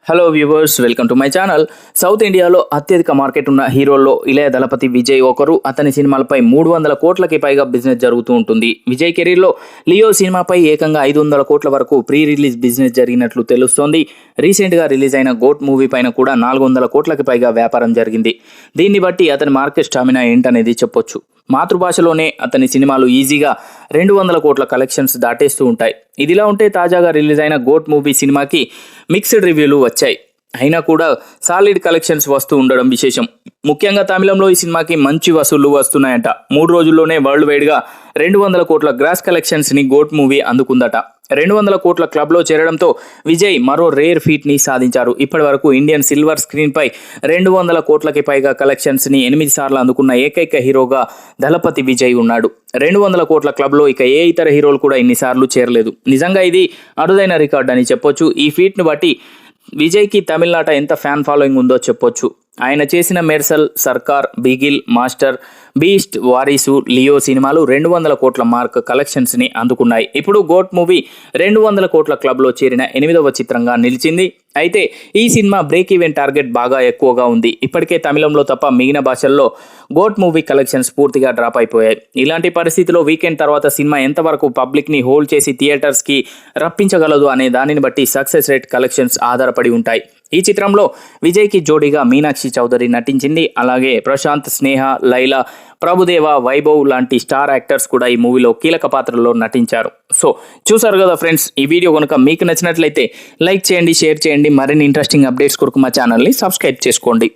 Hello viewers, welcome to my channel. South ఇండియాలో అత్యధిక market ఉన్న హీరోల్లో ఇళయ దళపతి విజయ్ ఒకరు. అతని సినిమాలపై 300 కోట్లకి పైగా బిజినెస్ జరుగుతూ ఉంటుంది. విజయ్ కెరీర్లో లియో సినిమాపై ఏకంగా 500 కోట్ల వరకు ప్రీ రిలీజ్ బిజినెస్ జరిగినట్లు తెలుస్తోంది. రీసెంట్గా రిలీజ్ అయిన గోట్ మూవీ పైన కూడా 400 కోట్లకి పైగా వ్యాపారం జరిగింది. దీన్ని బట్టి అతని మార్కెట్ స్టామినా ఏంటనేది చెప్పొచ్చు. మాతృభాషలోనే అతని సినిమాలు ఈజీగా 200 కోట్ల కలెక్షన్స్ దాటేస్తూ ఉంటాయి. ఇదిలా ఉంటే తాజాగా రిలీజ్ అయిన గోట్ మూవీ సినిమాకి మిక్స్డ్ రివ్యూలు వచ్చాయి. అయినా కూడా సాలిడ్ కలెక్షన్స్ వస్తూ ఉండడం విశేషం. ముఖ్యంగా తమిళంలో ఈ సినిమాకి మంచి వసూళ్లు వస్తున్నాయంట. 3 రోజుల్లోనే వరల్డ్ వైడ్గా 200 కోట్ల గ్రాస్ కలెక్షన్స్ని గోట్ మూవీ అందుకుందట. 200 కోట్ల క్లబ్లో చేరడంతో విజయ్ మరో రేర్ ఫీట్ని సాధించారు. ఇప్పటి వరకు ఇండియన్ సిల్వర్ స్క్రీన్పై 200 కోట్లకి పైగా కలెక్షన్స్ని 8 సార్లు అందుకున్న ఏకైక హీరోగా దళపతి విజయ్ ఉన్నాడు. 200 కోట్ల క్లబ్లో ఇక ఏ ఇతర హీరోలు కూడా ఇన్నిసార్లు చేరలేదు. నిజంగా ఇది అరుదైన రికార్డ్ అని చెప్పొచ్చు. ఈ ఫీట్ను బట్టి విజయ్కి తమిళనాట ఎంత ఫ్యాన్ ఫాలోయింగ్ ఉందో చెప్పొచ్చు. ఆయన చేసిన మెర్సల్, సర్కార్, Bigil, master, beast, Varisu, Leo సినిమాలు 200 కోట్ల మార్క్ కలెక్షన్స్ని అందుకున్నాయి. ఇప్పుడు గోట్ మూవీ 200 కోట్ల క్లబ్లో చేరిన 8వ చిత్రంగా నిలిచింది. అయితే ఈ సినిమా బ్రేక్ ఈవెన్ టార్గెట్ బాగా ఎక్కువగా ఉంది. ఇప్పటికే తమిళంలో తప్ప మిగిలిన భాషల్లో గోట్ మూవీ కలెక్షన్స్ పూర్తిగా డ్రాప్ అయిపోయాయి. ఇలాంటి పరిస్థితిలో వీకెండ్ తర్వాత సినిమా ఎంతవరకు పబ్లిక్ని హోల్డ్ చేసి థియేటర్స్కి రప్పించగలదు అనే దానిని బట్టి సక్సెస్ రేట్, కలెక్షన్స్ ఆధారపడి ఉంటాయి. ఈ చిత్రంలో విజయ్కి జోడీగా మీనాక్షి చౌదరి నటించింది. అలాగే ప్రశాంత్, స్నేహ, లైలా, ప్రభుదేవ, వైభవ్ లాంటి స్టార్ యాక్టర్స్ కూడా ఈ మూవీలో కీలక పాత్రలో నటించారు. సో చూసారు కదా ఫ్రెండ్స్, ఈ వీడియో కనుక మీకు నచ్చినట్లయితే లైక్ చేయండి, షేర్ చేయండి. మరిన్ని ఇంట్రెస్టింగ్ అప్డేట్స్ కొరకు మా ఛానల్ని సబ్స్క్రైబ్ చేసుకోండి.